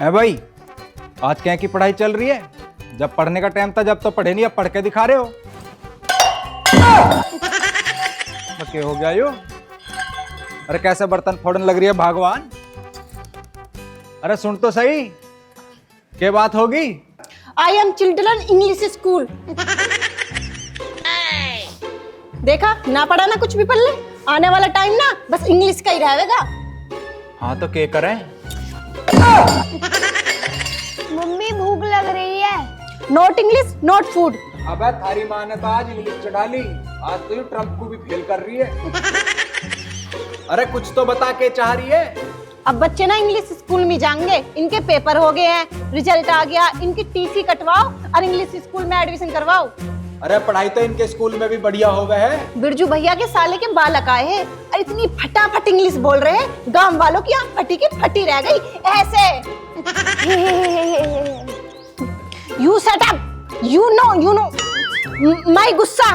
है भाई, आज क्या की पढ़ाई चल रही है? जब पढ़ने का टाइम था जब तो पढ़े नहीं, अब पढ़ के दिखा रहे हो। क्या हो गया यो? अरे कैसे बर्तन फोड़ने लग रही है भगवान। अरे सुन तो सही, क्या बात होगी? I am children English school. देखा ना, पढ़ा ना कुछ भी पढ़ ले, आने वाला टाइम ना बस इंग्लिश का ही रहेगा। हाँ तो क्या करें? मम्मी भूख लग रही है। Not English not food. अबे थारी माँ ने तो आज इंग्लिश चढ़ा ली, आज तो ये ट्रम्प को भी फेल कर रही है। अरे कुछ तो बता के चाह रही है। अब बच्चे ना इंग्लिश स्कूल में जाएंगे, इनके पेपर हो गए हैं, रिजल्ट आ गया, इनकी टीसी कटवाओ और इंग्लिश स्कूल में एडमिशन करवाओ। अरे पढ़ाई तो इनके स्कूल में भी बढ़िया हो गए है। बिरजू भैया के साले के बालक आए हैं और इतनी फटाफट इंग्लिश बोल रहे हैं, गांव वालों की आंख फटी की फटी रह गई ऐसे। You shut up, you know my गुस्सा।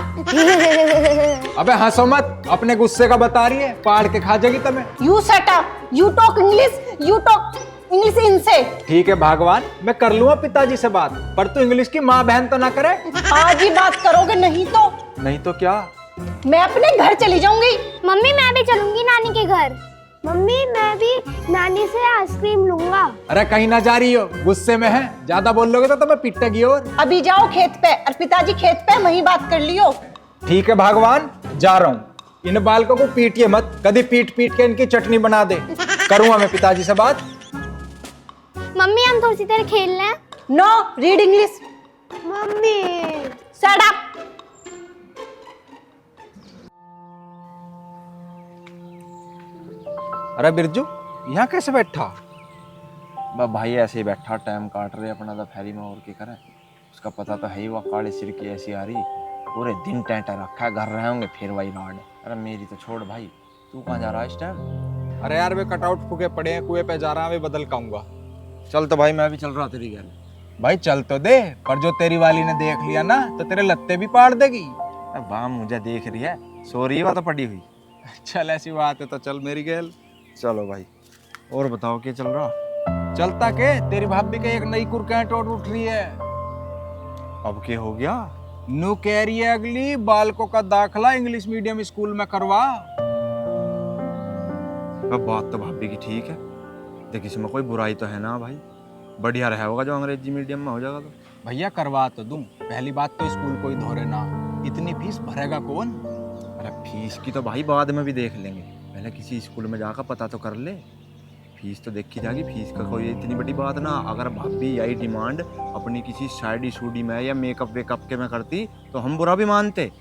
अबे हंसो मत, अपने गुस्से का बता रही है, पाड़ के खा जाएगी तुम्हें। You shut up, you talk English, you talk English इनसे। ठीक है भगवान, मैं कर लूंगा पिताजी से बात, पर तू इंग्लिश की माँ बहन तो ना करे। आज ही बात करोगे, नहीं तो क्या? मैं अपने घर चली जाऊंगी। मम्मी मैं भी चलूंगी नानी के घर। मम्मी मैं भी नानी से आइसक्रीम लूंगा। अरे कहीं ना जा रही हो, गुस्से में है, ज्यादा बोल लोगे तो तुम्हें पिटेगी। और अभी जाओ खेत पे और पिताजी खेत पे वहीं बात कर लियो। ठीक है भगवान, जा रहा हूँ। इन बालकों को पीटिए मत, कभी पीट पीट के इनकी चटनी बना दे। करूंगा मैं पिताजी से बात। मम्मी हम थोड़ी सी देर खेल लें। No, read English. Mummy shut up. अरे बिरजू, यहाँ कैसे बैठा? बस भाई ऐसे ही बैठा, टाइम काट रहे अपना तो फेरी में, और क्या करे। उसका पता तो है ही, वो काले सिर की ऐसी आ रही, पूरे दिन टेंटा रखा है, घर रहे होंगे फिर वही राड। अरे मेरी तो छोड़ भाई, तू कहाँ जा रहा है इस टाइम? अरे यार वे कटआउट फूके पड़े हैं, कुएं पे जा रहा है, वे बदल काऊंगा। चल तो भाई, मैं भी चल रहा तेरी घर। भाई चल तो दे, पर जो तेरी वाली ने देख लिया ना तो तेरे लत्ते भी पाड़ देगी। वाह, मुझे देख रही है, सो रही है, वो तो पड़ी हुई। चल ऐसी बात है तो चल मेरी गेल। चलो भाई, और बताओ क्या चल रहा? चलता के तेरी भाभी के एक नई कुरकेट उठ रही है। अब क्या हो गया? नू कह रही है अगली बालकों का दाखला इंग्लिश मीडियम स्कूल में करवा। अब बात तो भाभी की ठीक है, देख इसमें कोई बुराई तो है ना भाई, बढ़िया रहा होगा जो अंग्रेजी मीडियम में हो जाएगा तो। भैया करवा तो दूं, पहली बात तो स्कूल कोई धोरे ना, इतनी फीस भरेगा कौन? अरे फीस की तो भाई बाद में भी देख लेंगे, पहले किसी स्कूल में जाकर पता तो कर ले। फीस तो देखी जाएगी, फीस का कोई इतनी बड़ी बात ना। अगर भाभी यही डिमांड अपनी किसी शादी शूडी में या मेकअप वेकअप के में करती तो हम बुरा भी मानते।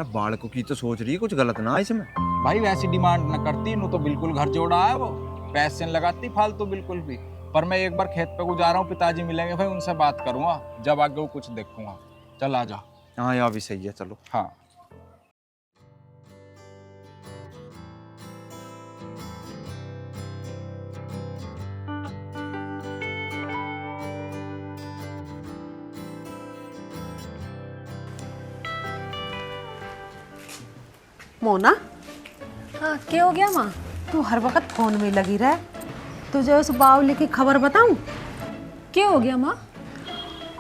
बालकों की तो सोच रही है कुछ गलत ना इसमें। भाई वैसी डिमांड ना करती नो तो बिल्कुल घर जोड़ा है, वो पैसे लगाती फालतू बिल्कुल भी। पर मैं एक बार खेत पे गुजारा हूँ, पिताजी मिलेंगे भाई, उनसे बात करूंगा, जब आगे वो कुछ देखूंगा। चल आ जा। हाँ यार भी सही है, चलो। हाँ मोना, हाँ क्या हो गया माँ? तू हर वक्त फोन में लगी रहे, तुझे उस बावली की खबर बताऊं? क्या हो गया माँ?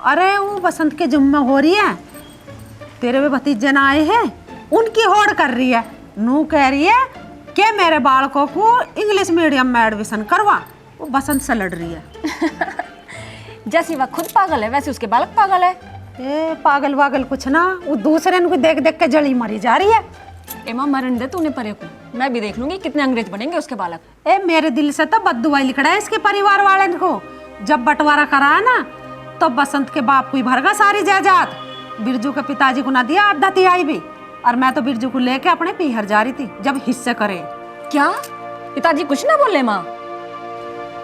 अरे वो बसंत के जुम्मा हो रही है, तेरे भी भतीजे ना आए हैं, उनकी होड़ कर रही है। नू कह रही है कि मेरे बालकों को इंग्लिश मीडियम में एडमिशन करवा। वो बसंत से लड़ रही है। जैसी वह खुद पागल है वैसे उसके बालक पागल है। ए पागल वागल कुछ ना, वो दूसरे को देख देख के जड़ी मरी जा रही है। ए माँ मरन दे तूने परे को, मैं भी देख लूंगी कितने अंग्रेज बनेंगे उसके बालक। ए मेरे दिल से तो बद्दुआ लिखड़ा है इसके परिवार वाले को। जब बंटवारा करा ना तो बसंत के बाप को ही भरगा सारी जायदाद, बिरजू के पिताजी को ना दिया आधा तिहाई भी। और मैं तो बिरजू को लेके अपने पीहर जा रही थी जब हिस्से करे। क्या पिताजी कुछ ना बोले माँ?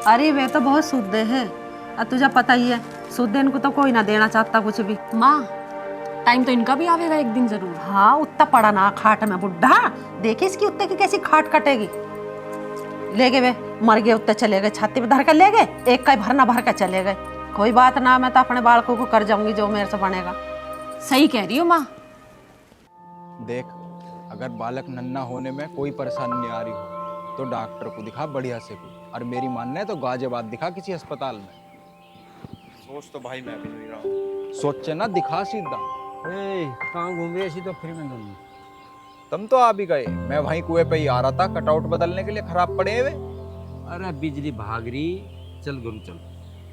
अरे वे तो बहुत शुद्ध है, और तुझे पता ही है शुद्ध इनको तो कोई ना देना चाहता कुछ भी। माँ टाइम तो इनका भी आवेगा एक दिन जरूर। हाँ उतना पड़ा ना खाट में बुढ़ा, देखे इसकी उत्ते की कैसी खाट कटेगी। ले गए वे, मर गए उत्ते चले गए, छाती पे धर कर ले गए, एक का भरना भर कर चले गए। कोई बात ना, मैं तो अपने बालकों को कर जाऊंगी जो मेरे से बनेगा। सही कह रही हो माँ। देख, अगर बालक नन्हा होने में कोई परेशानी नहीं आ रही हो तो डॉक्टर को दिखा बढ़िया से कोई, और मेरी मानना है तो गाजियाबाद दिखा किसी अस्पताल में। सोच तो भाई मैं भी नहीं रहा हूँ। सोचे ना दिखा सीधा। कहाँ घूम रही ऐसी तो फिर मैं दोनों। तुम तो आ भी गए, मैं वहीं कुएं पे ही आ रहा था कटआउट बदलने के लिए, खराब पड़े हुए। अरे बिजली भाग रही, चल गुरु चल।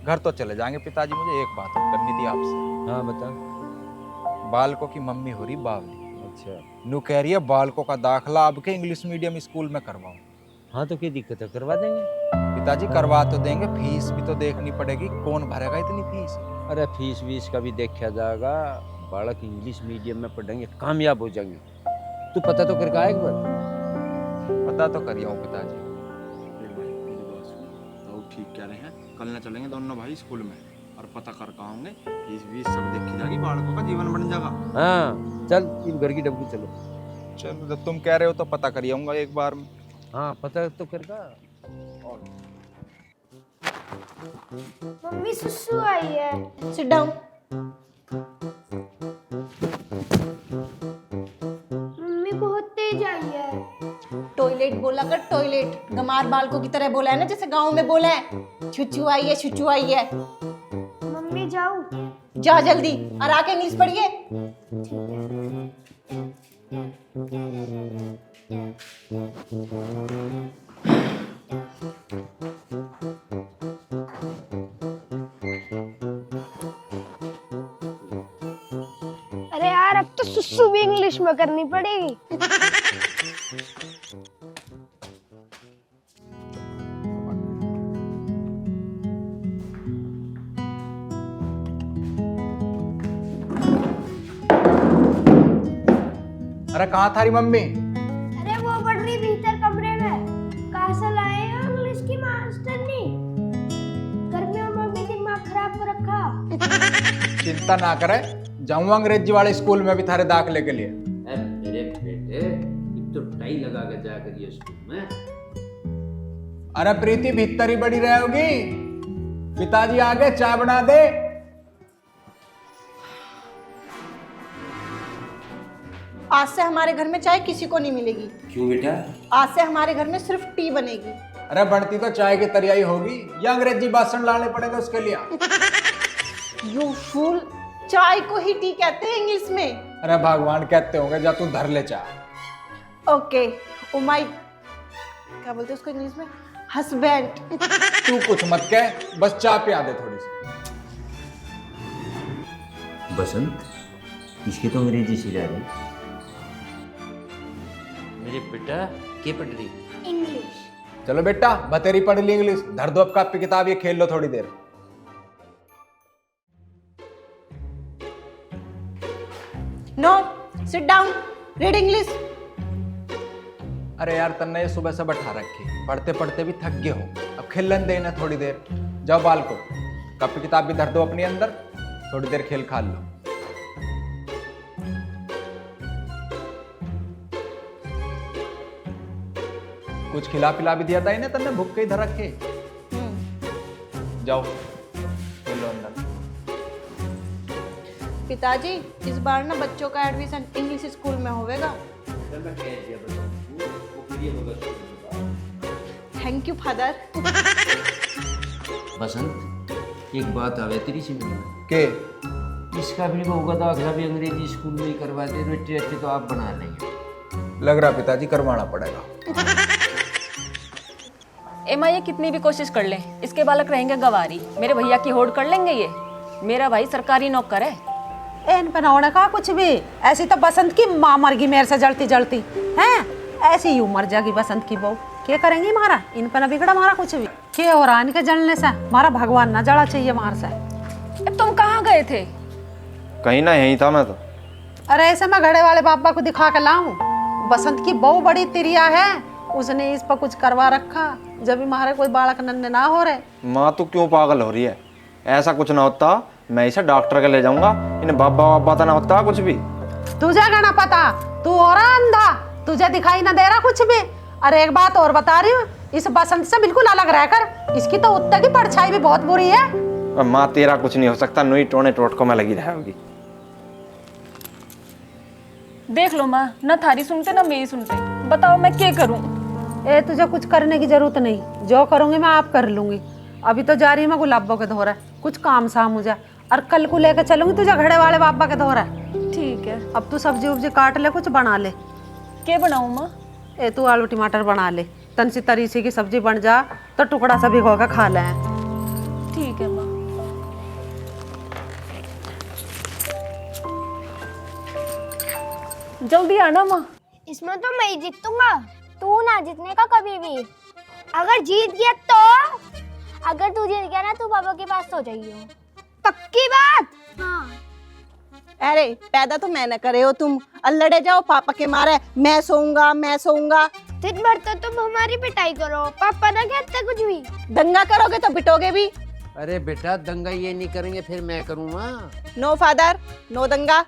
घर तो चले जाएंगे पिताजी, मुझे एक बात और करनी थी आपसे। हाँ बता। बालकों की मम्मी हो रही बावली, अच्छा नू कह रही है बालकों का दाखला अब के इंग्लिश मीडियम स्कूल में करवाऊं। हाँ तो क्या दिक्कत है, करवा देंगे। पिताजी करवा तो देंगे, फीस भी तो देखनी पड़ेगी, कौन भरेगा इतनी फीस। अरे फीस वीस का भी देखा जाएगा, बालक इंग्लिश मीडियम में पढ़ेंगे कामयाब हो जाएंगे। तू पता तो करके आया एक बार। पता तो करिए हूँ पिताजी। तो ठीक कह रहे हैं, कल ना चलेंगे दोनों भाई स्कूल में और पता कर आएंगे, फीस वीस सब देखी जाएगी, बालकों का जीवन बन जाएगा। हाँ चल इन घर की डब्बू चलो। चलो जब तुम कह रहे हो तो पता करिए आऊंगा एक बार में। हाँ पता तो करगा। मम्मी सुसु आई है। Sit down. मम्मी बहुत तेज आई है। टॉयलेट बोला कर, टॉयलेट। गमार बालकों की तरह बोला है ना, जैसे गांव में बोला है। छुच्छू आई है, छुच्छू आई है। मम्मी जाऊँ? जा जल्दी और आके इंग्लिश पढ़िए। अरे यार अब तो सुसु भी इंग्लिश में करनी पड़ेगी। अरे कहाँ थारी मम्मी? अरे वो पढ़ रही भीतर कमरे में। कहाँ से लाए हो इंग्लिश की मास्टरनी? गर्मियों में भी दिमाग खराब कर रखा। चिंता ना करे, जाऊंगा अंग्रेजी वाले स्कूल में भी थारे दाखिले के लिए। मेरे बेटे एक तो टाई लगा के जा करिए स्कूल में। अरे प्रीति भीतर ही बड़ी रहोगी, पिताजी आगे चाय बना दे। आज से हमारे घर में चाय किसी को नहीं मिलेगी। क्यों बेटा? आज से हमारे घर में सिर्फ टी बनेगी। अरे बढ़ती तो चाय की तरियाई होगी या अंग्रेजी भाषण लाने पड़ेगा उसके लिए। यू फूल, चाय को ही टी कहते हैं इंग्लिश में। अरे भगवान कहते होंगे, जा तू धर ले चाय। ओके, ओ माय, क्या बोलते हैं उसको इंग्लिश में? हस्बैंड। तू कुछ मत कह, बस चाय पिया दे थोड़ी सी। बसंत, इसकी तो अंग्रेजी सिला रही। मेरे बेटा क्या पढ़ रही? इंग्लिश। चलो बेटा, बतेरी पढ़ ली इंग्लिश, धर दो अब कापी किताब, ये खेल लो थोड़ी देर। No, sit down, read English. अरे यार तन्ने ये सुबह से बैठा रखी, पढ़ते पढ़ते भी थक गए हो, अब खेलन देना थोड़ी देर। जाओ बालको, कापी किताब भी धर दो अपनी अंदर, थोड़ी देर खेल खाल लो। कुछ खिला पिला भी दिया था इन्हें, तन्ने भूख के ही धर रखे। जाओ खेलो अंदर। पिताजी, इस बार ना बच्चों का एडमिशन इंग्लिश स्कूल में होगा। Thank you father. बसंत, एक बात आवे तेरी से के इसका भी होगा दाखिला भी अंग्रेजी स्कूल में ही करवा दे, रोटी रोटी तो आप बना लेंगे। लग रहा पिताजी करवाना पड़ेगा। एमा ये कितनी भी कोशिश कर ले, इसके बालक रहेंगे गवारी। मेरे भैया की होड़ कर लेंगे ये। मेरा भाई सरकारी नौकर है। इन पनौड़े का कुछ भी, ऐसी तो बसंत की माँ मर गई मेरे से जलती जलती हैं, ऐसी यूं मर जाएगी बसंत की बहू। क्या करेंगी मारा, इन पर न बिगड़ा मारा कुछ भी। क्या हो रहा इनके जलने से, मारा भगवान ना जला चाहिए मार से। अब तुम कहाँ गए थे? कहीं ना यहीं था मैं तो। अरे ऐसे मैं घड़े वाले बाबा को दिखा के लाऊं, बसंत की बहू बड़ी तिरिया है, उसने इस पर कुछ करवा रखा, जब भी मारे कोई बालक नन्हे ना हो रहे। माँ तू क्यों पागल हो रही है? ऐसा कुछ ना होता, मैं इसे डॉक्टर के ले जाऊंगा, इन्हें बाबा बाबा तो ना होता कुछ भी। तुझे क्या ना पता, तू हो रहा अंधा, तुझे दिखाई ना दे रहा कुछ भी। अरे एक बात और बता रही हूँ, इस बसंत से बिल्कुल अलग रहकर, इसकी तो उत्तर की परछाई भी बहुत बुरी है। माँ तेरा कुछ नहीं हो सकता, नुई टोने टोटकों में लगी रहेगी। देख लो माँ, न थारी सुनते न मेरी सुनते। बताओ मैं क्या करूँ? ए तुझे कुछ करने की जरूरत नहीं, जो करूंगी मैं आप कर लूंगी। अभी तो जा रही मैं गुलाबों के धोरा, कुछ काम सा मुझे, और कल को लेकर चलूंगी तुझे घड़े वाले बाबा के दौरा। ठीक है। अब तू सब्जी उब्जी काट ले, कुछ बना ले। क्या बनाऊँ माँ? ए तू आलू टमाटर बना ले, तन सी तरीसे की सब्जी बन जा तो टुकड़ा सा भिगो के खा ले। ठीक है माँ। जल्दी आना माँ। इसमें तो मैं ही जीतूंगा, तू ना जीतने का कभी भी। अगर जीत गया तो, अगर तू जीत गया ना तो पापा के पास सो जाइयो। पक्की बात? हाँ। अरे पैदा तो मैंने करे हो तुम, और लड़े जाओ पापा के मारे, मैं सोऊंगा मैं सोऊंगा। दिन भर तो तुम हमारी पिटाई करो, पापा ना कहते कुछ भी। दंगा करोगे तो पिटोगे भी। अरे बेटा दंगा ये नहीं करेंगे फिर मैं करूँगा। नो फादर नो दंगा।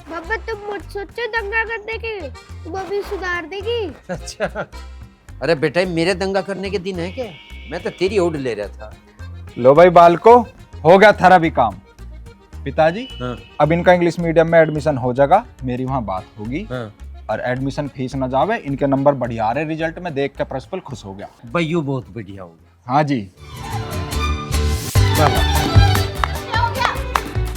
पापा तुम मुझ सोचो दंगा करने के, वो भी सुधार देगी। अच्छा, अरे बेटा मेरे दंगा करने के दिन है क्या? मैं तो तेरी ओढ़ ले रहा था। लो भाई बालको, हो गया थारा भी काम। पिताजी हाँ। अब इनका इंग्लिश मीडियम में एडमिशन हो जाएगा, मेरी वहाँ बात होगी। हाँ। और एडमिशन फीस ना जावे, इनके नंबर बढ़िया आ रहे रिजल्ट में, देख के प्रिंसिपल खुश हो गया। भाई यू बहुत बढ़िया हो गया। हाँ जी।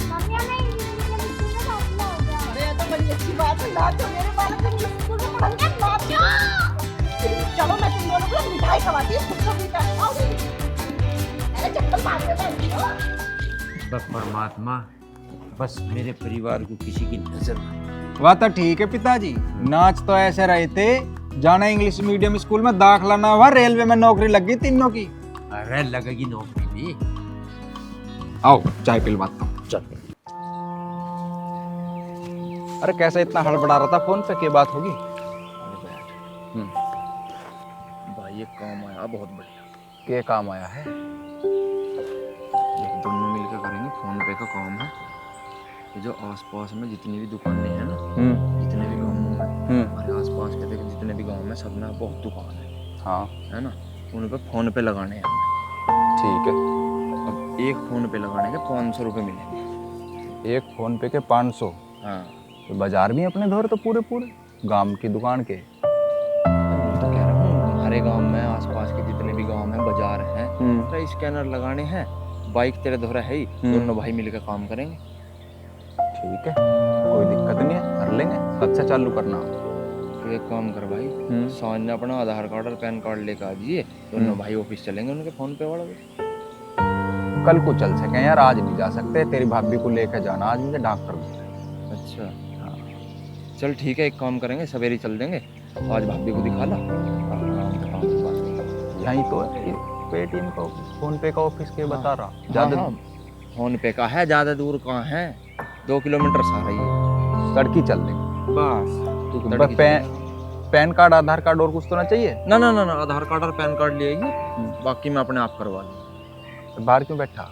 मम्मी हमें इंग्लिश मीडियम स्कूल में दाखिला हो गया। अरे तो बड़ी अच्छी बात है, नाचो मेरे बालक इंग्लिश स्कूल में पढ़ेंगे, नाचो। चलो मैं तुम दोनों को मिठाई खवाती हूँ, खुद को भी खवाओगी। अरे चक्कर मारते बैठी हो। बस परमात्मा, बस मेरे परिवार को किसी की नजर ना। वह तो ठीक है पिताजी, नाच तो ऐसे रहे थे जाना इंग्लिश मीडियम स्कूल में दाखला ना हुआ, रेलवे में नौकरी लग गई तीनों की। अरे लगेगी नौकरी भी। आओ चाय पिलवाता हूँ। चल। अरे कैसे इतना हड़बड़ा रहा था फोन पे, क्या बात होगी? भाई ये काम आया बहुत बढ़िया। क्या काम आया है? ये दोनों मिलकर करेंगे, फोन पे का काम है। ये जो आसपास में जितनी भी दुकानें हैं ना, जितने भी गाँवों में, हमारे आसपास के देखो जितने भी गाँव में, सब में बहुत दुकान है। हाँ है ना, उन पे फोन पे लगाने हैं हमें। ठीक है। अब एक फोन पे लगाने के 500 रुपये मिलेंगे। एक फोन पे के 500? हाँ। तो बाजार भी अपने धोर तो पूरे पूरे गांव की दुकान के। मैं तो कह रहा हूँ हमारे गांव में आसपास के जितने भी गांव में बाजार हैं, तो स्कैनर लगाने हैं। बाइक तेरे धोरा है ही, दोनों भाई मिलकर काम करेंगे। ठीक है, कोई दिक्कत नहीं है, कर लेंगे। कब से चालू करना? तो एक काम कर भाई, सांझ में अपना आधार कार्ड और पैन कार्ड लेकर आ जाइए, दोनों भाई ऑफिस चलेंगे उनके फोन पे वाला। कल को चल सके यार, आज नहीं जा सकते, तेरी भाभी को लेकर जाना, आज मुझे डॉक्टर को। अच्छा हाँ, चल ठीक है, एक काम करेंगे सवेरे चल देंगे, आज भाभी को दिखा ला। यहीं तो है पेटीएम का फोन पे का ऑफिस के बता रहा। ज्यादा फोन पे का है, ज्यादा दूर कहाँ है, 2 किलोमीटर सारा ही है। सड़की चल देंगे बस। पैन कार्ड आधार कार्ड और कुछ तो ना चाहिए? ना ना ना ना, आधार कार्ड और पैन कार्ड ले आइए, बाकी मैं अपने आप करवा लूँ। तो बाहर क्यों बैठा?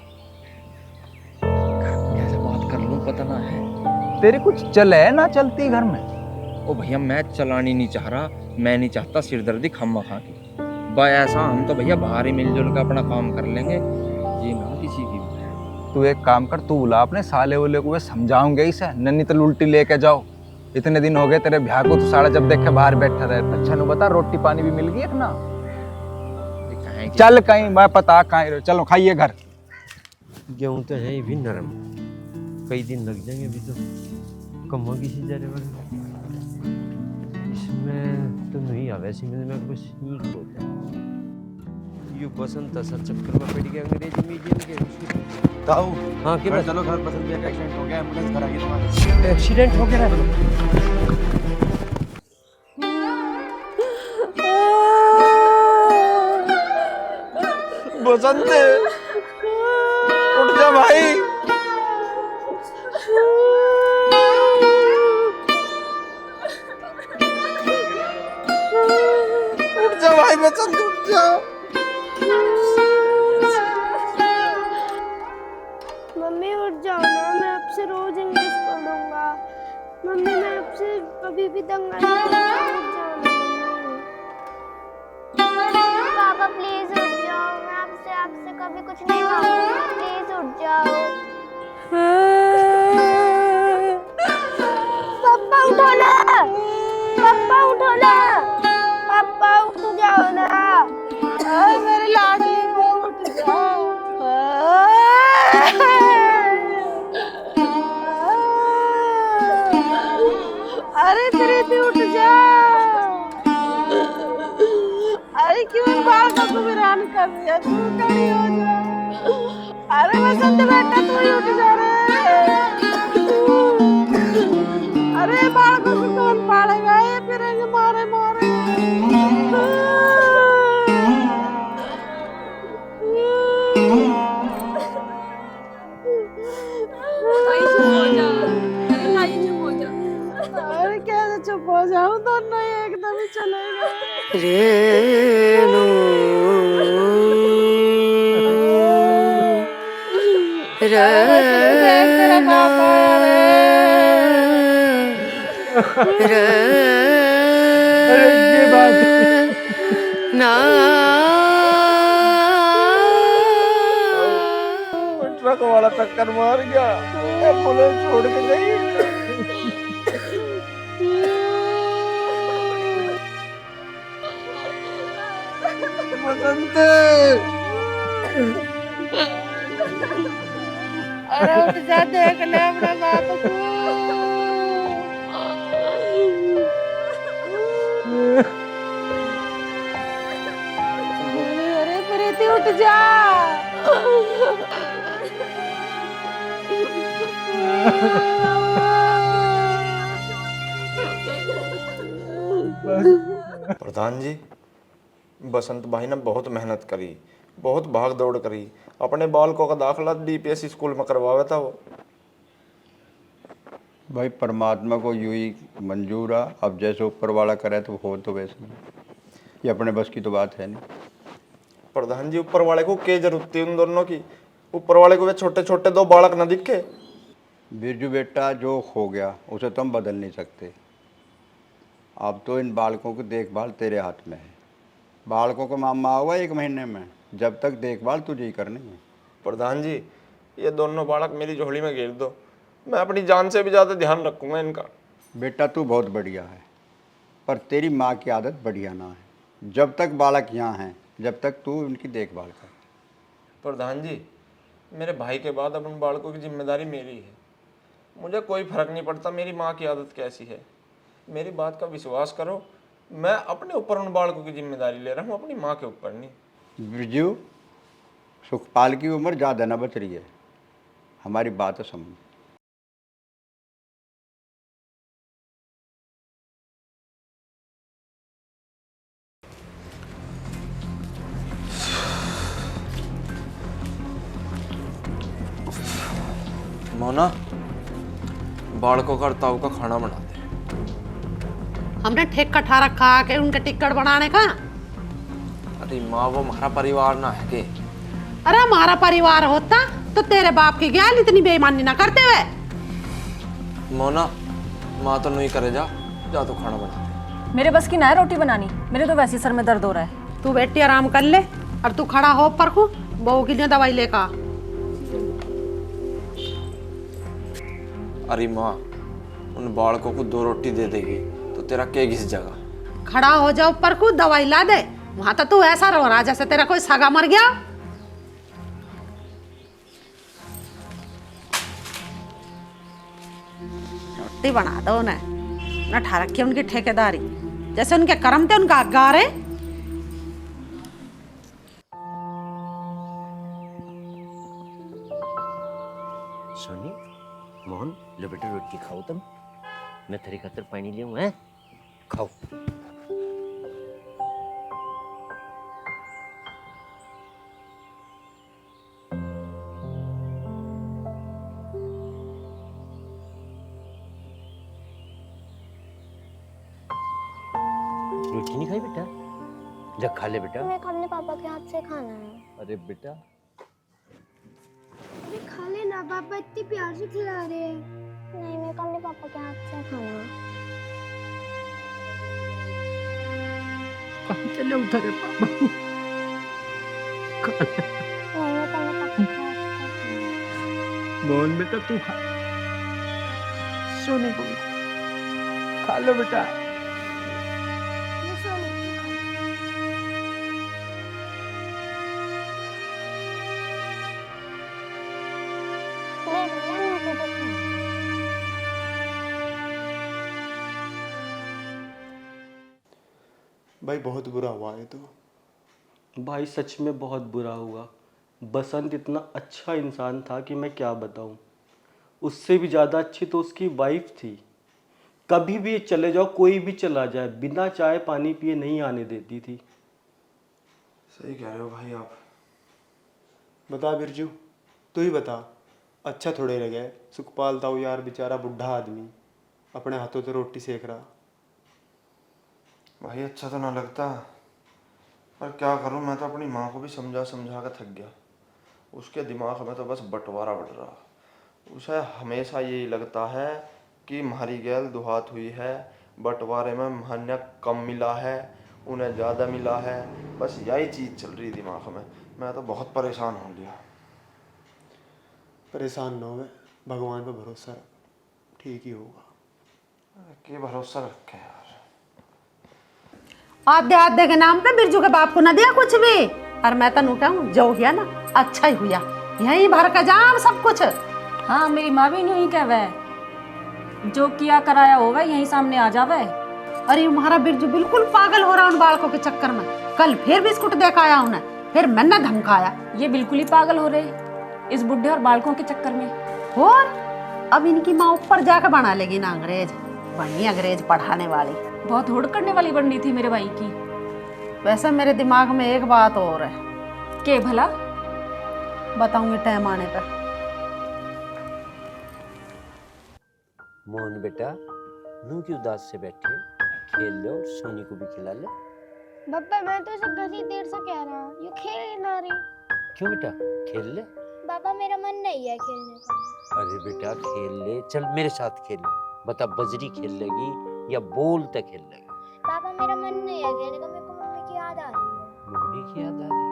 कैसे बात कर लूँ पता ना है। तेरे कुछ चले ना चलती घर में? ओ भैया मैं चलानी नहीं चाह रहा, मैं नहीं चाहता सिरदर्दी खम्मा खा की। भाई ऐसा हम तो भैया बाहर ही मिलजुल कर अपना काम कर लेंगे, ये ना किसी की भी। तू एक काम कर, तू बुला अपने साले वाले को, समझाऊंगे इसे, नन्नी तो उल्टी लेके जाओ। इतने दिन हो गए तेरे ब्याह को, तू साला जब देखे बाहर बैठा रहता। अच्छा नु बता, रोटी पानी भी मिल गई ना? चल कहीं, मैं पता कहीं, चलो खाइए घर। गेहूँ तो है भी नरम, कई दिन लग जाएंगे अभी तो। कम किसी जा रहे इसमें तो नहीं आ, वैसे में कुछ सीख होता है। यू बसंत सर चक्कर में पड़ गया अंग्रेजी मीडियम के। ताऊ हाँ कि चलो घर, बसंत का एक्सीडेंट हो गया, एम्बुलेंस घर आ गई तुम्हारी। एक्सीडेंट हो गया बसंत उठ जा भाई। उठ जा भाई बसंत, उठ जा। मम्मी उठ जाओ ना, मैं आपसे रोज इंग्लिश पढ़ूंगा। मम्मी मैं आपसे कभी भी दंगा नहीं करूंगा, उठ जाओ ना मम्मी। पापा प्लीज उठ जाओ, मैं आपसे कभी कुछ नहीं मांगूंगा, प्लीज उठ जाओ। पापा उठो ना, पापा उठो ना, पापा उठ जाओ ना। मेरे लाडली को उठ क्यों इन बालकों को वीरान कर रही है? तू खड़ी हो जा। अरे बसंत बेटा तू ही उठ जा रे। अरे बालकों को कौन पालेगा? ये फिरेंगे मारे मारे। अरे कैसे चुप हो जाऊं? दोनों ही एकदम ही चले गए। तेरा पापा अरे ये बात ट्रक वाला टक्कर मार गया, एम्बुलेंस छोड़ के गई। बसंत अरे उठ जा, देख ले अपने बाप को। अरे प्रीति उठ जा। प्रधान जी, बसंत भाई ने बहुत मेहनत करी, बहुत भाग दौड़ करी, अपने बालकों का दाखिला डीपीएस स्कूल में करवाया था वो। भाई परमात्मा को यूं ही मंजूर आ, अब जैसे ऊपर वाला करे तो हो तो वैसे ही। ये अपने बस की तो बात है नहीं। प्रधान जी, ऊपर वाले को क्या जरूरत थी उन दोनों की? ऊपर वाले को वे छोटे छोटे दो बालक न दिखे। बिरजू बेटा, जो हो गया उसे तो हम बदल नहीं सकते। अब तो इन बालकों की देखभाल तेरे हाथ में है। बालकों को मामा हुआ 1 महीने में, जब तक देखभाल तुझे ही करनी है। प्रधान जी, ये दोनों बालक मेरी झोली में घेर दो, मैं अपनी जान से भी ज़्यादा ध्यान रखूंगा इनका। बेटा तू बहुत बढ़िया है, पर तेरी माँ की आदत बढ़िया ना है। जब तक बालक यहाँ हैं, जब तक तू उनकी देखभाल कर। प्रधान जी, मेरे भाई के बाद अब उन बालकों की जिम्मेदारी मेरी है। मुझे कोई फर्क नहीं पड़ता मेरी माँ की आदत कैसी है। मेरी बात का विश्वास करो, मैं अपने ऊपर उन बालकों की जिम्मेदारी ले रहा हूँ, अपनी माँ के ऊपर नहीं। बिरजू, सुखपाल की उम्र ज़्यादा न बच रही है, हमारी बात समझ। मोना, बालकों का ताऊ का खाना बना दे। हमने ठेका ठा रखा कि उनके टिकट बनाने का। अरे माँ, वो हमारा परिवार ना है के? अरे हमारा परिवार होता तो तेरे बाप की गैल इतनी बेईमानी ना करते हुए। मोना, माँ तो नहीं करे, जा तो खाना बना दे। मेरे बस की ना है रोटी बनानी, मेरे तो वैसे ही सर में दर्द हो रहा है। तू बेटी आराम कर ले और तू खड़ा हो पर को बहू के लिए दवाई लेकर। अरे माँ, उन बालकों को 2 रोटी दे देगी तो तेरा क्या घिस जाएगा? खड़ा हो जाओ पर को दवाई ला दे। वहां तो तू ऐसा रो रहा जैसे तेरा कोई सगा मर गया। रोटी बना दो उन्हें, न ठा रखी उनकी ठेकेदारी, जैसे उनके कर्म थे उनका आज्ञा है। सोनी, मोहन, लो बेटा रोटी खाओ तुम, मैं तेरे खातर पानी ले आऊं, हैं? खाओ। रोटी नहीं खाई बेटा? जा खा ले बेटा। मेरे को अपने पापा के हाथ से खाना है। अरे बेटा, अरे खा लेना, पापा इतनी प्यार से खिला रहे हैं। नहीं, मेरे को अपने पापा के हाथ से खाना है। चले उधर पापा। नहीं, मेरे को अपने पापा के हाथ से खाना है। मोहन बेटा तू खा, सोने को खा लो बेटा। मैं सोने को खाऊं। ले भैया, मैं तुझे खाऊं। भाई बहुत बुरा हुआ है तो। भाई सच में बहुत बुरा हुआ। बसंत इतना अच्छा इंसान था कि मैं क्या बताऊं। उससे भी ज़्यादा अच्छी तो उसकी वाइफ थी। कभी भी चले जाओ, कोई भी चला जाए, बिना चाय पानी पिए नहीं आने देती थी। सही कह रहे हो भाई आप। बता बिरजू, तू ही बता, अच्छा थोड़े लगे सुखपाल ताऊ यार, बेचारा बुढ़ा आदमी अपने हाथों से रोटी सेक रहा। भाई अच्छा तो ना लगता, पर क्या करूं, मैं तो अपनी माँ को भी समझा समझा कर थक गया। उसके दिमाग में तो बस बंटवारा बढ़ रहा। उसे हमेशा यही लगता है कि हमारी गैल दुहात हुई है, बंटवारे में महन्या कम मिला है, उन्हें ज़्यादा मिला है, बस यही चीज़ चल रही दिमाग में। मैं तो बहुत परेशान हो गया। परेशान न हो, भगवान पर भरोसा रख, ठीक ही होगा। के भरोसा रखे यार। आधे आधे के नाम पे बिरजू के बाप को न दिया कुछ भी। और मैं तनु कहूँ जो हुआ ना अच्छा ही हुआ, यही भर का जाम सब कुछ। हाँ मेरी माँ भी नहीं कहवे, जो किया कराया होगा यही सामने आ जावे। अरे तुम्हारा बिरजू बिल्कुल पागल हो रहा उन बालकों के चक्कर में। कल फिर बिस्कुट देख आया उन्हें, फिर मैंने धमकाया। ये बिल्कुल ही पागल हो रहे इस बुढ़े और बालकों के चक्कर में। और अब इनकी माँ ऊपर जाकर बना लेगी ना अंग्रेज, बनी अंग्रेज पढ़ाने वाली। बहुत होड़ करने वाली बननी थी मेरे भाई की। वैसे मेरे दिमाग में एक बात और है। के भला? बताऊंगी टाइम आने पर। मोहन बेटा, नू क्यों उदास से बैठे, खेल लो और सोनी को भी खिला लो। पापा मैं तो इसे गली देर से कह रहा हूँ, ये खेल ही ना रही। क्यों बेटा, खेल ले। पापा मेरा मन नहीं है खेलने का। अरे बेटा खेल ले, चल मेरे साथ खेल। बता बजरी खेल लेगी या बोल तक खेल लेगी? पापा मेरा मन नहीं है खेलने का, मेरे को मम्मी की याद आ रही है। मम्मी की याद आ रही है?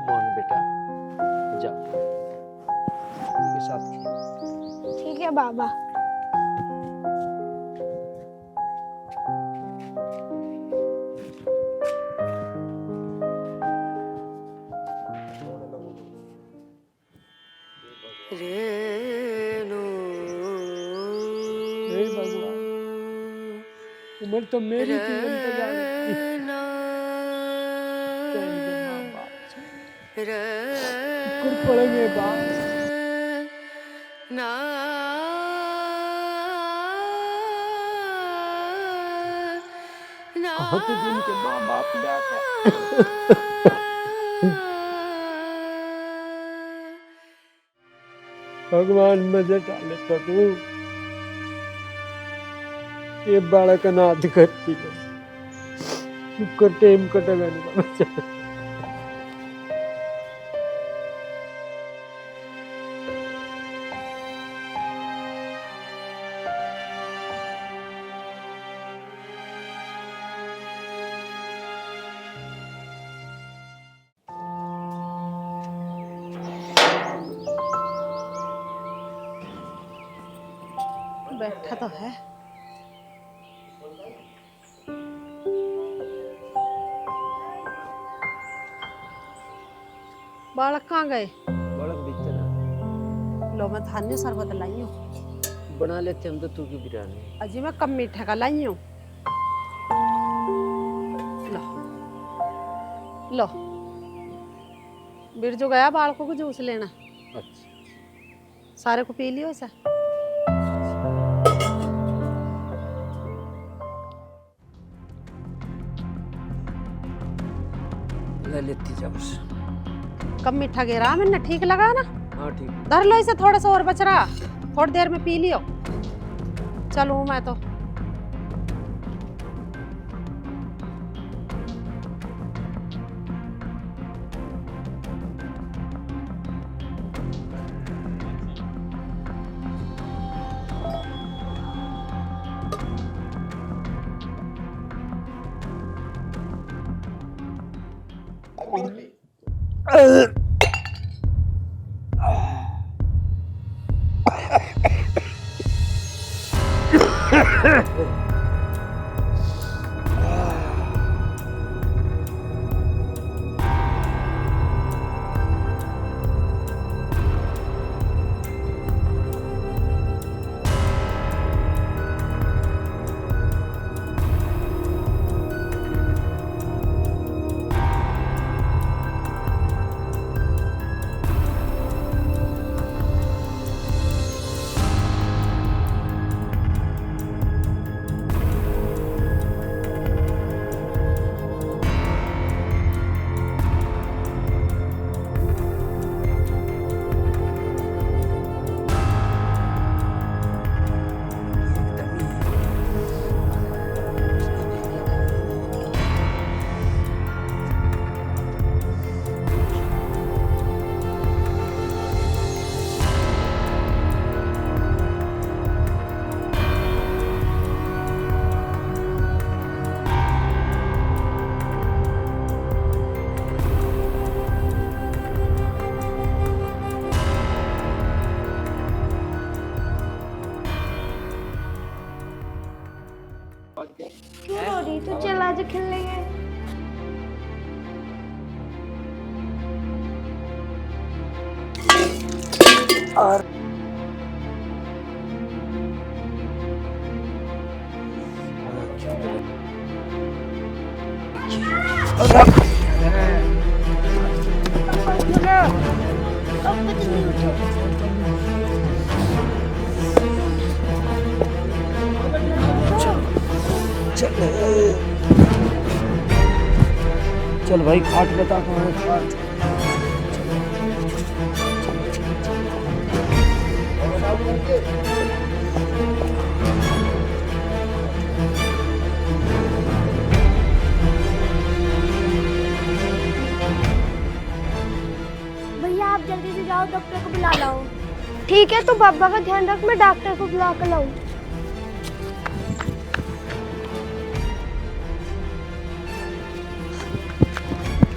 मोहन बेटा जा, मम्मी के साथ खेल। ठीक है बाबा। उम्र तो मेरी थी, पड़ेंगे बाप। कहाँ थे उनके माँ बाप भगवान मजे डाले तो तू ये बालक अनाथ करती है, शुक्र टेम कटेगा नहीं बच्चा। बैठा तो है। बालक कहाँ गए? बालक भीतर लो मैं थाने शरबत लाई हूँ। बना लेते हम तो, तू क्यों बिरानी? अजी मैं कम मीठा का लाई हूँ। लो लो, बिरजू गया बालकों को जूस लेना। अच्छा सारे को पी लियो इसे। ले लेती जा बस। कम मीठा गिरा मैंने, ठीक लगा ना? हाँ ठीक। धर लो इसे, थोड़ा सा और बच रहा, थोड़ी देर में पी लियो। चलूं मैं तो। क्यों रो रही? तू चल आज खेल लेंगे। चल भाई खाट बता कहाँ है खाट। भैया आप जल्दी से जाओ, डॉक्टर को बुला लाओ। ठीक है, तू पापा का ध्यान रख, मैं डॉक्टर को बुला कर लाऊं।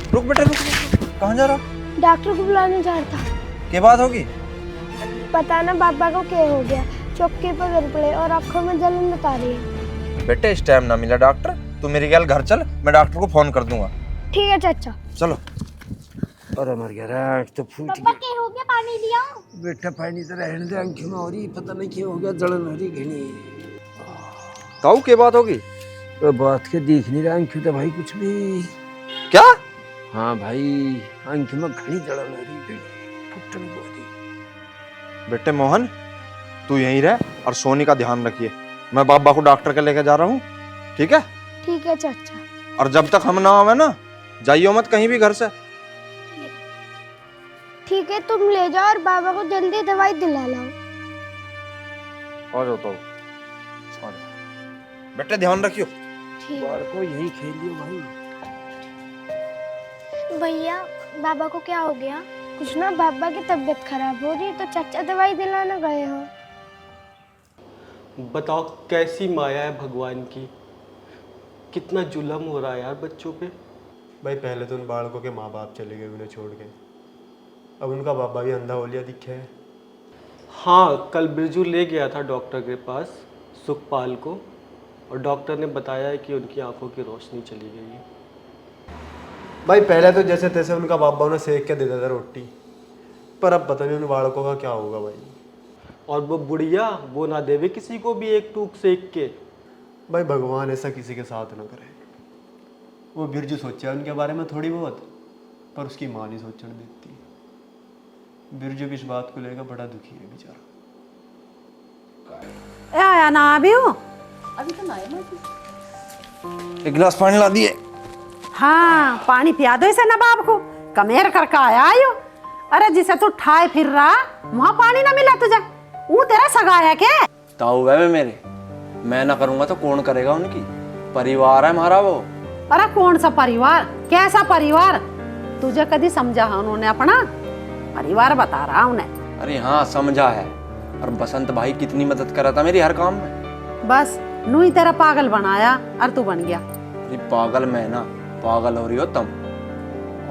रुक बेटा रुक, कहाँ जा रहा? डॉक्टर को बुलाने जा रहा था। क्या बात होगी? पता ना पापा को क्या हो गया, चौकी पर गिर पड़े और आंखों में जलन बता रही है। बेटे इस टाइम ना मिला डॉक्टर, तू मेरी गैल घर चल, मैं डॉक्टर को फोन कर दूंगा। ठीक है चाचा। चलो। अरे मर गया रे, तो फूट पापा क्या हो गया? पानी लिया? बेटा पानी तो रहने दे, आंखों में हो रही पता नहीं क्या हो गया, जलन हो रही घनी। ताऊ क्या बात होगी? तो बात के दिख नहीं रहा आंखों तो भाई कुछ भी। क्या? हाँ भाई आंखों में घनी जलन हो रही, फुटन हो रही। बेटे मोहन तू यहीं रह और सोनी का ध्यान रखिए, मैं बाबा को डॉक्टर के लेके जा रहा हूँ, ठीक है? ठीक है चाचा। और जब तक हम ना आवे ना, जाइयो मत कहीं भी घर से। ठीक है, तुम ले जाओ और बाबा को जल्दी दवाई दिला लाओ। आ जाओ तो। बेटे ध्यान रखियो। ठीक बार को यही खेलियो भाई। भैया बाबा को क्या हो गया? कुछ ना, बाबा की तबीयत खराब हो रही है तो चाचा दवाई दिलाना गए हो। बताओ कैसी माया है भगवान की, कितना जुल्म हो रहा है यार बच्चों पे। भाई पहले तो उन बालकों के माँ बाप चले गए उन्हें छोड़ के, अब उनका बाबा भी अंधा हो लिया दिखे है। हाँ कल बिरजू ले गया था डॉक्टर के पास सुखपाल को, और डॉक्टर ने बताया है कि उनकी आंखों की रोशनी चली गई है। भाई पहले तो जैसे तैसे उनका बाबा उन्हें सेक के देता था रोटी, पर अब पता नहीं उन बालकों का क्या होगा भाई। और वो बुढ़िया वो ना देवे किसी को भी एक टूक सेक के। भाई भगवान ऐसा किसी के साथ ना करे। वो बिरजू सोचा उनके बारे में थोड़ी बहुत, पर उसकी माँ नहीं सोचने देती। बिरजू भी इस बात को लेकर बड़ा दुखी है बेचारा। आया ना अभी हो? अभी तो ना आया ना। एक गिलास पानी ला दिए। हाँ पानी पिया दो इसे नवाब को, कमेर करके आया आयो। अरे जिसे तू ठाए फिर रहा वहाँ पानी ना मिला तुझे, वो तेरा सगा है क्या? ताऊ वे मेरे, मैं ना करूंगा तो कौन करेगा? उनकी परिवार है हमारा वो। अरे कौन सा परिवार, कैसा परिवार? तुझे कभी समझा है उन्होंने अपना परिवार? बता रहा उन्हें। अरे हाँ समझा है, और बसंत भाई कितनी मदद करा था मेरी हर काम में। बस नू ही तेरा पागल बनाया और तू बन गया। अरे पागल मैं ना, पागल हो रही हो तुम।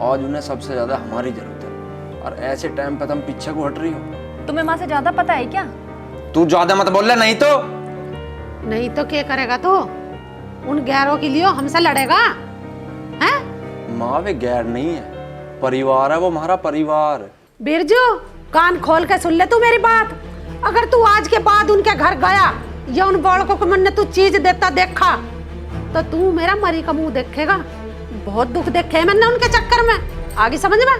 आज उन्हें सबसे ज्यादा हमारी जरूरत है, और ऐसे टाइम पे तुम पीछे को हट रही हो। तुम्हें माँ से ज्यादा पता है क्या? तू ज्यादा मत बोल ले, नहीं तो। नहीं तो क्या करेगा तू? उन गैरों के लिए हमसे लड़ेगा हैं? माँ वे गैर नहीं है, परिवार है वो हमारा परिवार। बिरजू कान खोल के सुन ले तू मेरी बात। अगर तू आज के बाद उनके घर गया या उन बालकों को मन तू चीज देता देखा तो तू मेरा मरी का मुंह देखेगा। बहुत दुख देखे मैंने उनके चक्कर में, आगे समझ में।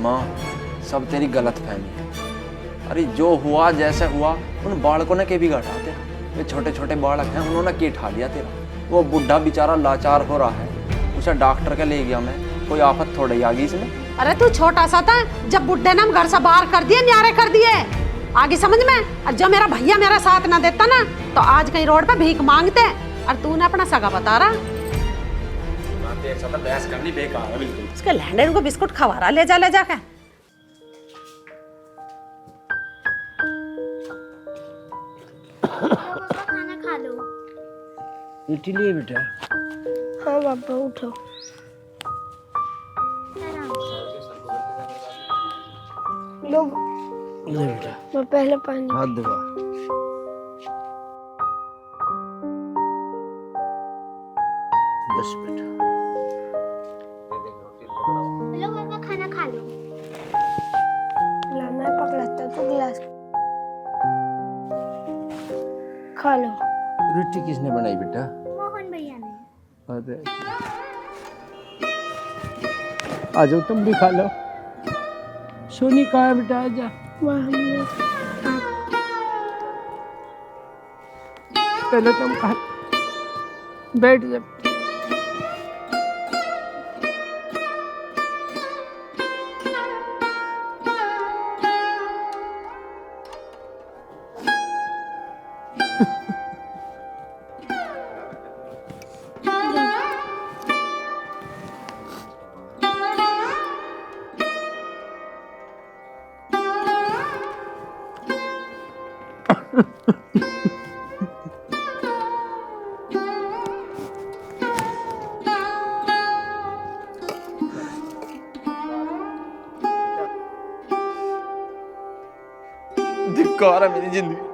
माँ सब तेरी गलत फहमी है। अरे जो हुआ जैसे हुआ उन बालकों ने के भी घटा तेरा, वे छोटे छोटे बालक हैं, उन्होंने के ठा लिया तेरा। वो बुढ़ा बेचारा लाचार हो रहा है, उसे डॉक्टर के ले गया मैं, कोई आफत थोड़ी आ गई इसमें। अरे तू छोटा सा था जब बुड्ढे ने हम घर से बाहर कर दिए, न्यारे कर दिए, आगे समझ में। और जब मेरा भैया मेरा साथ ना देता ना तो आज कहीं रोड पे भीख मांगते, और तूने अपना सगा बता रहा। बहस करनी बेकार है बिल्कुल। उसके लैंडे को बिस्कुट खवा रहा, ले जा के। खाना खा लो। रोटी लिए बेटा। हाँ पापा उठो। लो ले बेटा मैं पहले पानी। हाथ दबा। बस बेटा। लो पापा खाना खा लो। ला मैं पकड़ता तो गिलास खा लो। रोटी किसने बनाई बेटा? मोहन भैया ने। अरे आ जाओ, तुम भी खा लो। सोनी कहाँ है बेटा? आजा। वह हमने पहले तुम खा, बैठ जा। धिक्कार है मेरी जिंदगी में।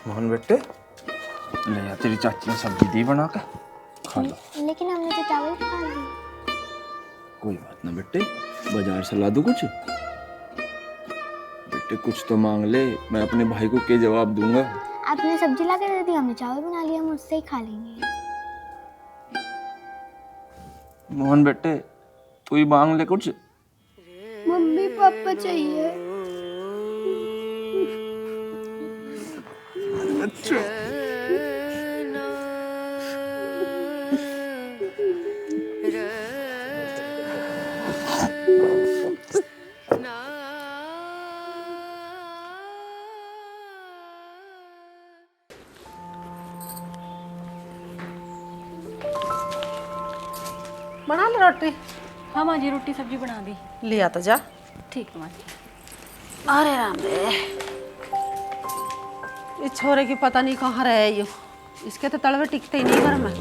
मोहन बेटे, ले आ, तेरी चाची ने सब्जी दी बना के, खा लो। लेकिन हमने तो चावल खा लिए। कोई बात ना बेटे, बाजार से ला दूं कुछ? बेटे कुछ तो मांग ले, मैं अपने भाई को क्या जवाब दूंगा? आपने सब्जी ला के दे दी, हमने चावल बना लिया, हम उससे ही खा लेंगे। मोहन बेटे, तू ही मांग ले कुछ। मम्मी पापा चाहिए। अच्छा। बना ले रोटी। हाँ माँ जी, रोटी सब्जी बना दी। लिया तो जा। ठीक है माँ जी। अरे राम रे, इस छोरे की पता नहीं कहाँ रहे ये, इसके तो तलवे टिकते ही नहीं घर में।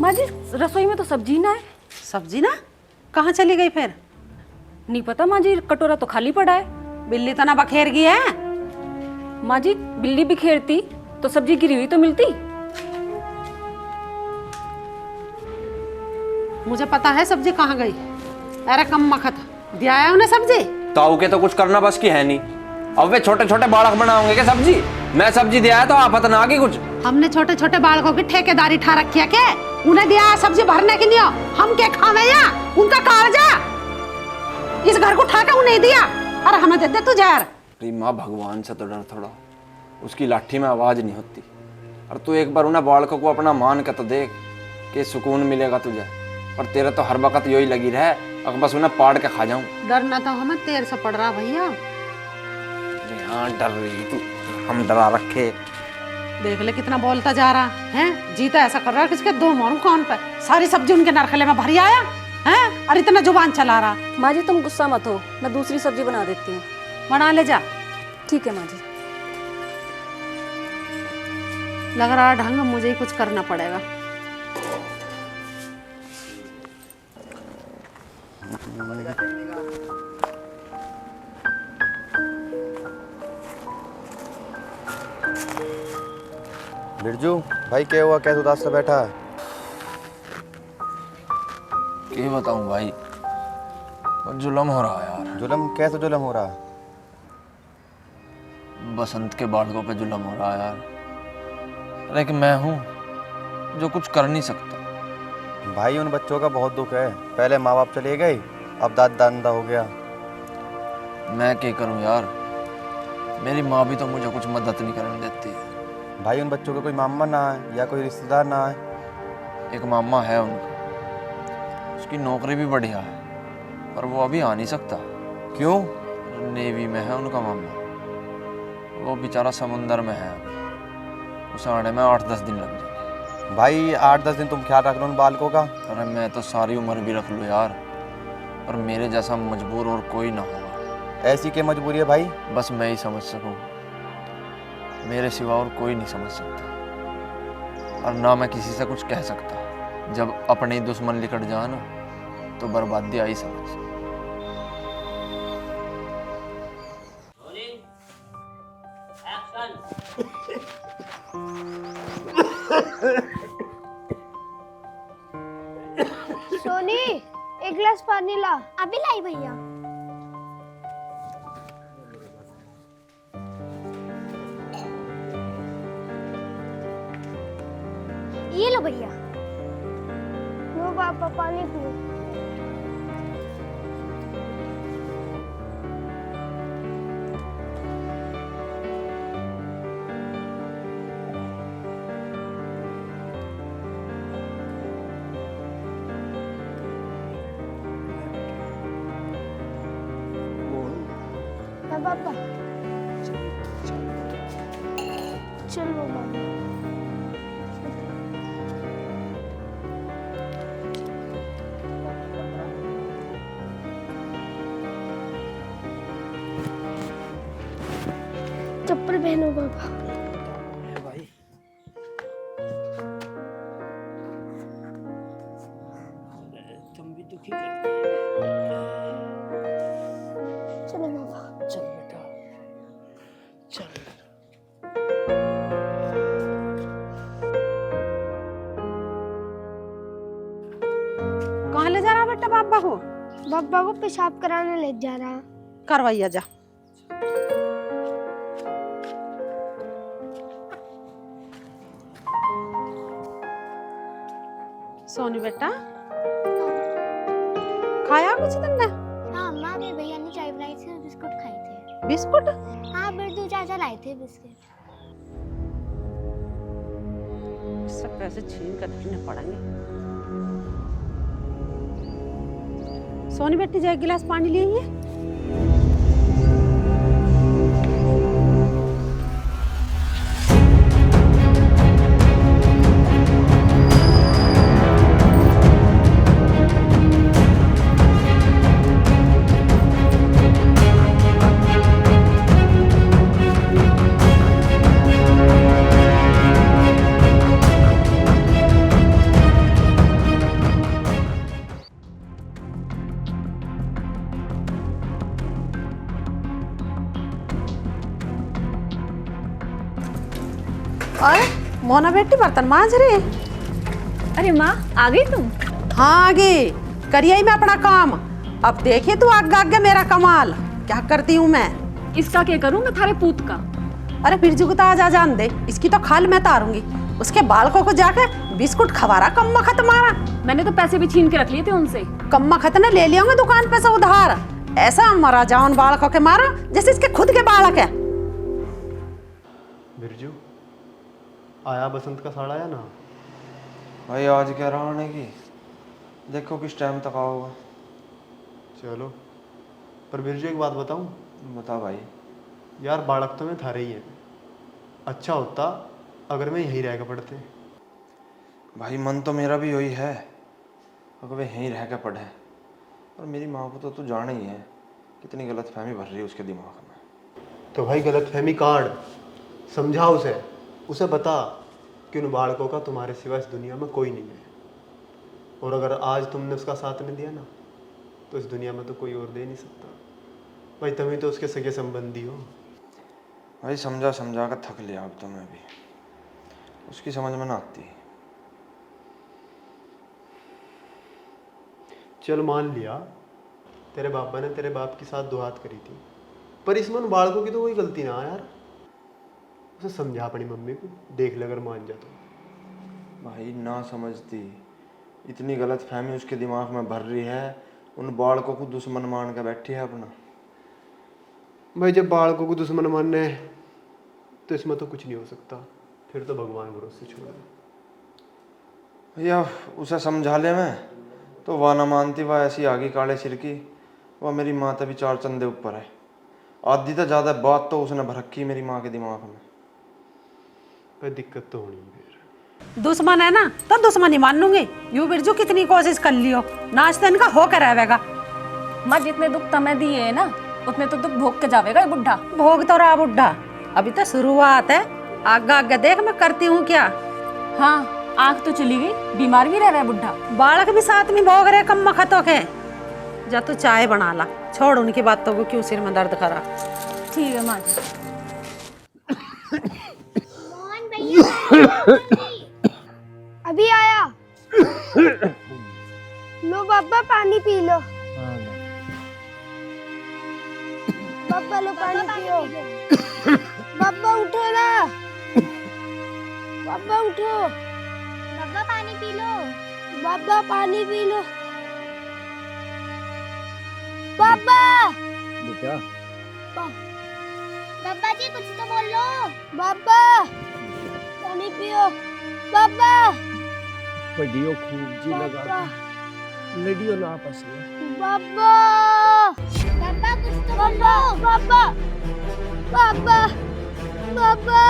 माँ जी, रसोई में तो सब्जी ना है। सब्जी ना? कहाँ चली गई फिर? नहीं पता माँ जी, कटोरा तो खाली पड़ा है। बिल्ली तो ना बखेर गई है? माँ जी, बिल्ली भी खेरती तो सब्जी गिरी हुई तो मिलती। मुझे पता है सब्जी कहाँ गई। अरे कम मखत, दिया है उन्हें सब्जी? ताऊ के तो कुछ करना बस की है नहीं, अब वे छोटे छोटे बालक बनाओगे क्या सब्जी? मैं सब्जी दिया है तो आफत ना आगे कुछ। हमने छोटे छोटे बालकों की ठेकेदारी ठा रखी है क्या? उन्हें दिया है सब्जी भरने के लिए, हम क्या खावे या उनका कागजा? इस घर को उठा के उन्हें दिया, अरे हमें दे दे तू जहर। अरे माँ, भगवान से तो डर थोड़ा, उसकी लाठी में आवाज नहीं होती। और तू एक बार उन्हें बालकों को अपना मान के तो देख कि सुकून मिलेगा तुझे। और तेरे तो हर वक्त यही लगी रहे, अगर बस उन्हें पाड़ के खा जाऊं। डरना तो हमें तेर से पड़ रहा भैया। हाँ डर रही तू, हम डरा रखे। देख ले कितना बोलता जा रहा है, जीता ऐसा कर रहा है किसके दो मारूं कौन पे? सारी सब्जी उनके नरखले में भरी आया है और इतना जुबान चला रहा। माँ जी तुम गुस्सा मत हो, मैं दूसरी सब्जी बना देती हूँ। बना ले जा। ठीक है माँ जी। लग रहा है ढंग मुझे ही कुछ करना पड़ेगा। बिरजू भाई, क्या हुआ? कैसे उदास सा बैठा है? क्या बताऊं भाई, जुल्म हो रहा है यार। जुल्म? कैसे जुल्म हो रहा है? बसंत के बालकों पे जुल्म हो रहा है यार। लेकिन मैं हूं जो कुछ कर नहीं सकता। भाई उन बच्चों का बहुत दुख है। पहले माँ बाप चले गए, अब दादा दादा हो गया। मैं क्या करूं यार, मेरी माँ भी तो मुझे कुछ मदद नहीं करने देती। भाई उन बच्चों का कोई मामा ना है या कोई रिश्तेदार ना है? एक मामा है उनका, उसकी नौकरी भी बढ़िया है, पर वो अभी आ नहीं सकता। क्यों? नेवी में है उनका मामा, वो बेचारा समुंदर में है, उसे आने में 8-10 दिन लग जाएंगे। भाई 8-10 दिन तुम ख्याल रख लो उन बालकों का। अरे मैं तो सारी उम्र भी रख लूँ यार, पर मेरे जैसा मजबूर और कोई ना होगा। ऐसी क्या मजबूरी है भाई? बस मैं ही समझ सकूँ, मेरे सिवा और कोई नहीं समझ सकता, और ना मैं किसी से कुछ कह सकता। जब अपने ही दुश्मन लिकट जाए ना, तो बर्बादी आई समझ। सोनी, एक गिलास पानी ला। अभी लाई भैया। ये लो भैया। लो पापा, पानी पियो। हाँ पापा, चलो पापा। चप्पल पहनो पापा। तुम भी दुखी चलो पापा। चल बेटा चल। कहाँ ले जा रहा बेटा बाबा को? पापा को पेशाब कराने ले जा रहा। करवाइया जा। सोनी बेटा, खाया कुछ तुमने? हाँ माँ, मेरे भैया ने चाय बनाई थी और बिस्कुट खाए थे। बिस्कुट? हाँ, बिरजू चाचा लाए थे बिस्किट। सब पैसे छीन कर रखने पड़ेंगे। सोनी बेटी जा, एक गिलास पानी ले आइए। अरे मोना बेटी बर्तन मांज रही। अरे माँ, आ गई तुम? हाँ, आगे करिए मैं अपना काम। अब देखिए तू आगे आगे मेरा कमाल क्या करती हूँ मैं। इसका क्या करूँ मैं थारे पूत का? अरे बिरजू को तो आज जान दे, इसकी तो खाल मैं तारूंगी। उसके बालकों को जाके बिस्कुट खवारा कम्मा खत मारा। मैंने तो पैसे भी छीन के रख लिए थे उनसे। कम्मा खत ने ले लिया होंगे दुकान पे से उधार। ऐसा मरा जाओ उन बालकों के मारा जैसे इसके खुद के बालक है। बिरजू आया बसंत का साड़ा या ना? भाई आज क्या रहा आने की, देखो किस टाइम तक आओगा। चलो, पर बिरजू एक बात बताऊं? बता भाई। यार बालक तो मैं थारे ही है। अच्छा होता अगर मैं यहीं रह के पढ़ते। भाई मन तो मेरा भी यही है, अगर वे यहीं रह के पढ़े। और मेरी माँ को तो तू जाने ही है, कितनी गलत फहमी भर रही है उसके दिमाग में। तो भाई गलत फहमी काट, समझा उसे बता कि उन बालकों का तुम्हारे सिवा इस दुनिया में कोई नहीं है। और अगर आज तुमने उसका साथ नहीं दिया ना, तो इस दुनिया में तो कोई और दे नहीं सकता। भाई तुम ही तो उसके सगे संबंधी हो। भाई समझा समझा कर थक लिया, अब तो मैं भी उसकी समझ में ना आती। चल मान लिया तेरे बापा ने तेरे बाप की साथ दुहात करी थी, पर इसमें उन बालकों की तो कोई गलती ना यार। उसे समझा अपनी मम्मी को, देख ले अगर मान जा तो। भाई ना समझती इतनी गलत फहमी उसके दिमाग में भर रही है, उन बालकों को दुश्मन मान के बैठी है अपना। भाई जब बालकों को दुश्मन मानने हैं तो इसमें तो कुछ नहीं हो सकता, फिर तो भगवान भरोसे छोड़ दो। भैया उसे समझा ले मैं तो वह ना मानती, वह ऐसी आगी काले सिर की। वह मेरी माँ तभी 4 चंदे ऊपर है। आधी तो ज़्यादा बात तो उसने भर रखी मेरी माँ के दिमाग में। भाई दिक्कत तो होनी है फिर। दुश्मन है ना तो दुश्मनी मान लूंगी। यू बिरजू कितनी कोशिश कर लियो, नाश्ता इनका होकर रहेगा। माँ जितने दुख तमें दिए है ना उतने तो दुख भोग के जावेगा ये बुढ़ा। भोग तो रहा बुढ़ा, अभी तो शुरुआत है। आगे आगे देख मैं करती हूँ क्या। हाँ आँख तो चली गई, बीमार भी रह रहा है बुढ़ा। बालक भी साथ में भोग रहे कम मखतों के। जा तू चाय बना ला, छोड़ उनकी बातों को, क्यों सिर में दर्द करा। ठीक है माँ जी। मोहन भैया अभी आया। लो बाबा पानी पी लो। बाबा लो पानी पियो। बाबा उठो ना, बाबा उठो। बाबा पानी पी लो। बाबा पानी पी लो। बाबा बेटा बाबा जी कुछ तो बोलो। बाबा पानी पियो। बाबा पढ़ियो खूब जी लगा लड़ियो ना आपस में। बाबा बाबा कुछ तो बोलो। बाबा बाबा बाबा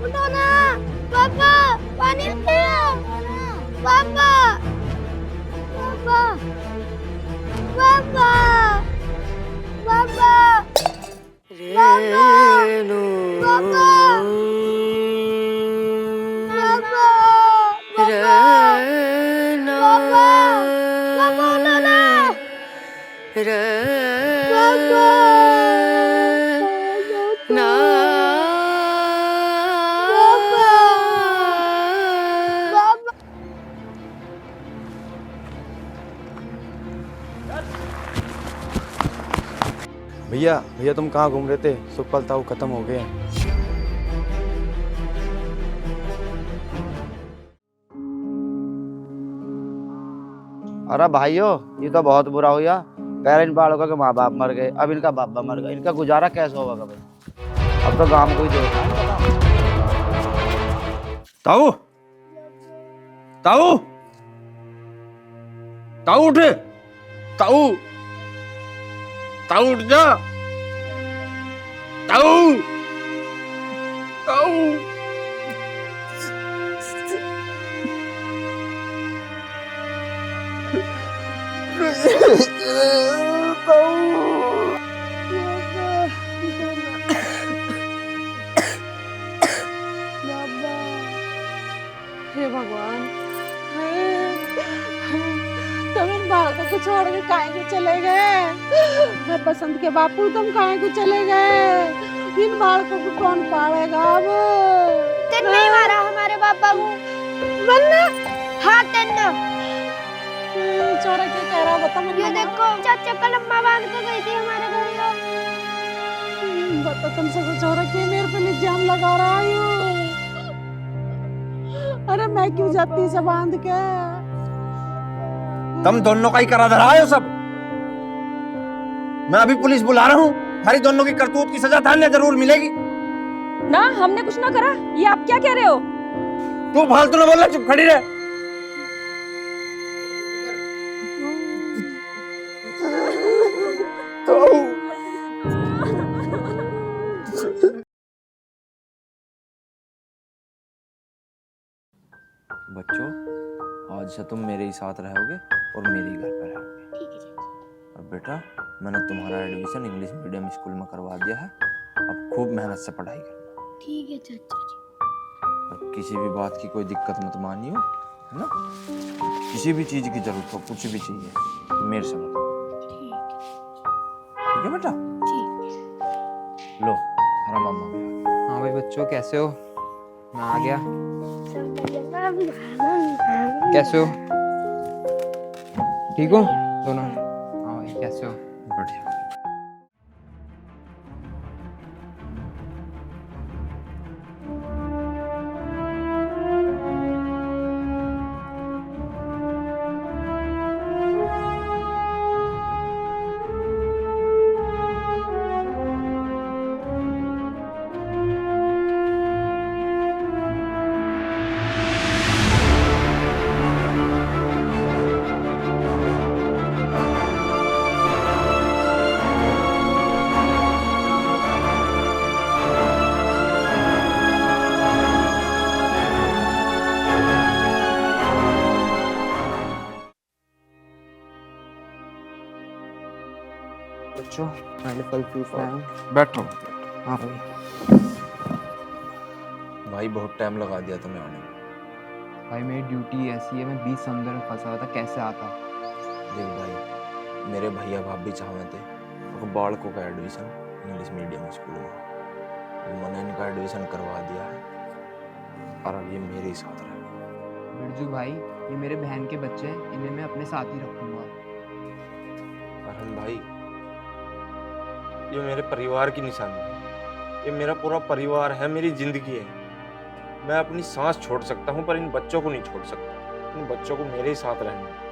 उठो ना। बाबा पानी पियो। बाबा बाबा बाबा बाबा रेनू बाबा बाबा रेनू बाबा बाबा उठो ना। बाबा ना बाबा बाबा। भैया भैया तुम कहाँ घूम रहे थे? सुखपाल ताऊ खत्म हो गए हैं। अरे भाइयों ये तो बहुत बुरा हुआ। पहले इन बालकों के माँ बाप मर गए, अब इनका बाबा मर गया। इनका गुजारा कैसे होगा भाई? अब तो गांव में कोई देखा नहीं। ताऊ ताऊ ताऊ उठ, ताऊ ताऊ उठ जा, ताऊ ताऊ। हे भगवान, तुम इन बालकों को छोड़ के काहे को चले गए? मैं बसंत के बापू, तुम काहे को चले गए? इन बालकों को कौन पालेगा अब? तेन नहीं मारा हमारे बाबा को? वरना हाँ तेन छोरा क्या कह रहा बता मुझे। ये देखो चाचा कल अम्मा बांध के गई थी हमारे घर को। बता तुमसे छोरा के मेरे पे इल्जाम लगा रहा है। अरे मैं क्यों जाती से बांध के? तुम दोनों का ही करा धरा है सब। मैं अभी पुलिस बुला रहा हूँ। हमारी दोनों की करतूत की सजा थाने जरूर मिलेगी। ना हमने कुछ ना करा, ये आप क्या कह रहे हो? तू फालतू ना बोल, चुप खड़ी रह। बच्चों आज से तुम मेरे ही साथ रहोगे और मेरे ही घर पर रहोगे। ठीक है। और बेटा मैंने तुम्हारा एडमिशन इंग्लिश मीडियम स्कूल में करवा दिया है। अब खूब मेहनत से पढ़ाई करना। ठीक है चाचा जी। और किसी भी बात की कोई दिक्कत मत मानियो, है ना? किसी भी चीज की जरूरत हो, कुछ भी चाहिए तो मेरे से बताओ। ठीक है बेटा? ठीक। लो हरा मामा भी आ गया। हाँ भाई बच्चों कैसे हो? मैं आ गया। कैसे हो? ठीक हो दोनों? हाँ भाई कैसे हो? बढ़िया। बच्चों, मैंने फल फ्रूट लाए। बैठो। हाँ भाई। भाई बहुत टाइम लगा दिया तुम्हें आने में। भाई मेरी ड्यूटी ऐसी है, मैं 20 समुद्र में फंसा हुआ था, कैसे आता। देख भाई, मेरे भैया भाभी चाहते थे तो बालकों का एडमिशन इंग्लिश मीडियम स्कूल में, मैंने इनका एडमिशन करवा दिया है और अब ये मेरे ही साथ रहे। बिरजू भाई, ये मेरे बहन के बच्चे हैं, इन्हें मैं अपने साथ ही रखूंगा। अरहन भाई, ये मेरे परिवार की निशानी है, ये मेरा पूरा परिवार है, मेरी जिंदगी है। मैं अपनी सांस छोड़ सकता हूँ पर इन बच्चों को नहीं छोड़ सकता। इन बच्चों को मेरे ही साथ रहना है।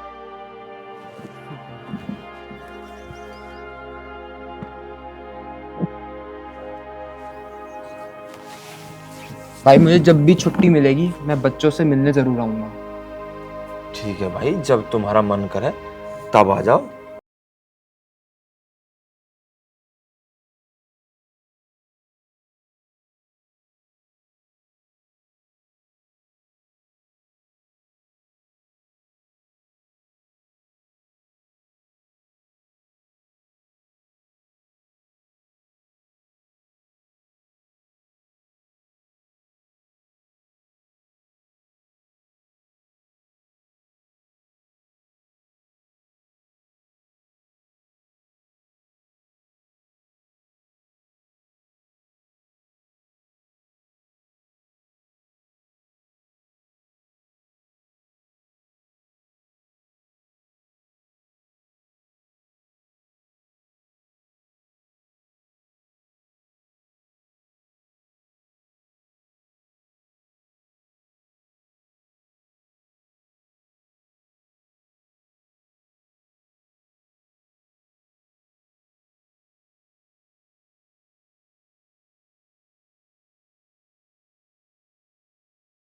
भाई मुझे जब भी छुट्टी मिलेगी मैं बच्चों से मिलने जरूर आऊंगा। ठीक है भाई, जब तुम्हारा मन करे तब आ जाओ।